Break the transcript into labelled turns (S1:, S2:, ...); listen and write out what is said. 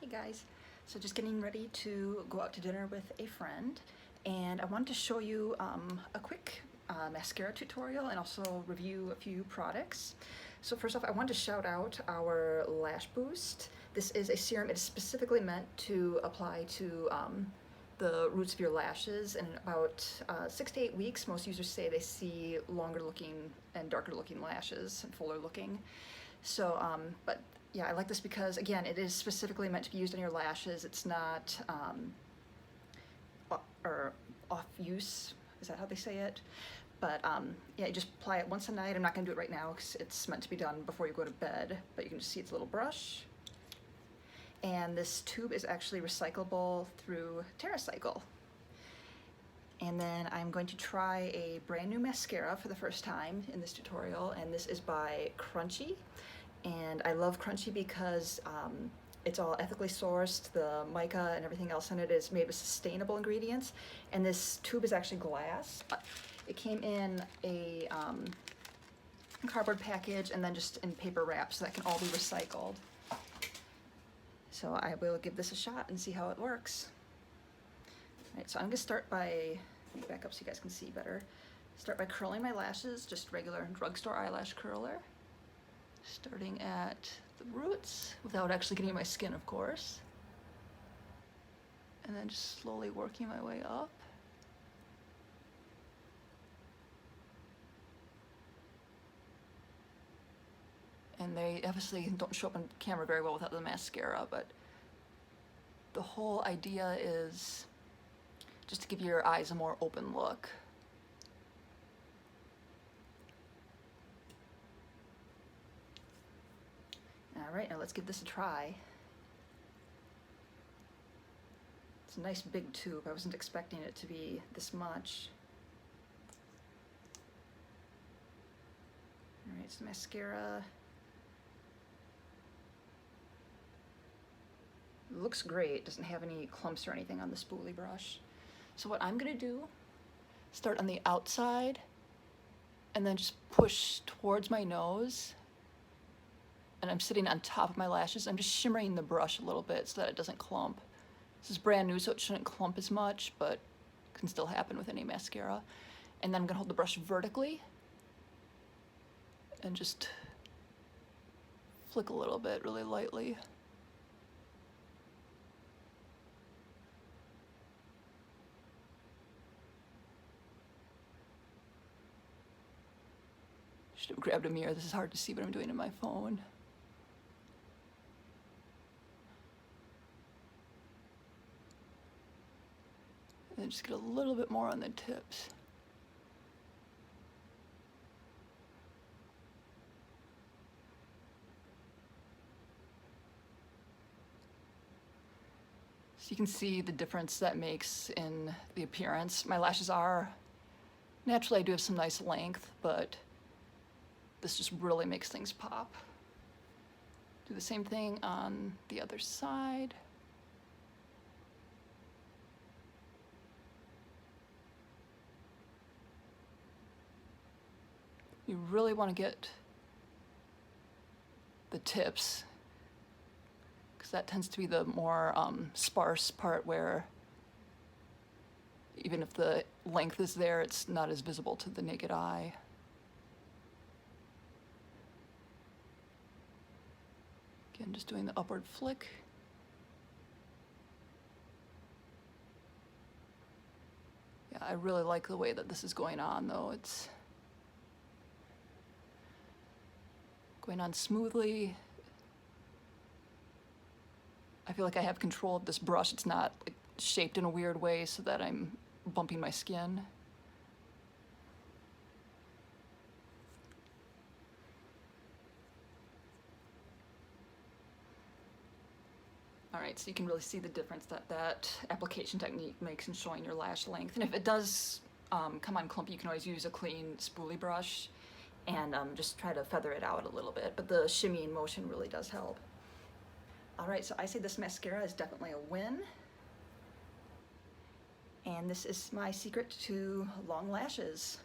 S1: Hey guys, so just getting ready to go out to dinner with a friend, and I wanted to show you a quick mascara tutorial and also review a few products. So first off, I wanted to shout out our Lashboost. This is a serum. It is specifically meant to apply to the roots of your lashes, and in about 6 to 8 weeks, most users say they see longer looking and darker looking lashes and fuller looking. So, but yeah, I like this because, again, it is specifically meant to be used on your lashes. It's not or off use, is that how they say it? But yeah, you just apply it once a night. I'm not gonna do it right now because it's meant to be done before you go to bed, but you can just see it's a little brush. And this tube is actually recyclable through TerraCycle. And then I'm going to try a brand new mascara for the first time in this tutorial, and this is by Crunchy. And I love Crunchy because it's all ethically sourced. The mica and everything else in it is made with sustainable ingredients. And this tube is actually glass. It came in a cardboard package and then just in paper wrap, so that can all be recycled. So I will give this a shot and see how it works. All right, so I'm gonna start by, let me back up so you guys can see better. Start by curling my lashes, just regular drugstore eyelash curler. Starting at the roots, without actually getting my skin, of course. And then just slowly working my way up. And they obviously don't show up on camera very well without the mascara, but the whole idea is just to give your eyes a more open look. All right, now let's give this a try. It's a nice big tube. I wasn't expecting it to be this much. All right, so mascara. It looks great. Doesn't have any clumps or anything on the spoolie brush. So what I'm gonna do, start on the outside and then just push towards my nose. And I'm sitting on top of my lashes. I'm just shimmering the brush a little bit so that it doesn't clump. This is brand new, so it shouldn't clump as much, but it can still happen with any mascara. And then I'm gonna hold the brush vertically and just flick a little bit really lightly. Should have grabbed a mirror. This is hard to see what I'm doing in my phone. And then just get a little bit more on the tips. So you can see the difference that makes in the appearance. My lashes are, naturally I do have some nice length, but this just really makes things pop. Do the same thing on the other side. You really want to get the tips, because that tends to be the more sparse part where even if the length is there, it's not as visible to the naked eye. Again, just doing the upward flick. Yeah, I really like the way that this is going on, though. It's going on smoothly. I feel like I have control of this brush. It's not like shaped in a weird way so that I'm bumping my skin. All right, so you can really see the difference that that application technique makes in showing your lash length. And if it does come on clumpy, you can always use a clean spoolie brush and just try to feather it out a little bit. But the shimmying motion really does help. All right, so I say this mascara is definitely a win. And this is my secret to long lashes.